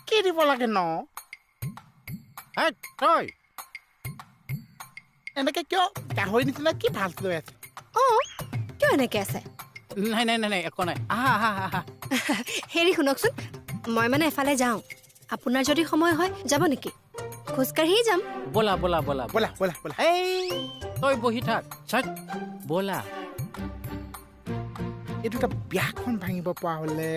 কি দিব লাগে ন তই এনেকে কিয় গাহৰি নিচিনা কি ভাল লৈ আছে কিয় এনেকে আছে নাই একো নাই আহা হেৰি শুনকচোন মই মানে এফালে যাওঁ আপোনাৰ যদি সময় হয় যাব নেকি খোজকাঢ়ি যাম ব'লা ব'লা ব'লা ব'লা এই তই বহি থাক ব'লা এইটো এটা বিয়াখন ভাঙিব পৰা হ'লে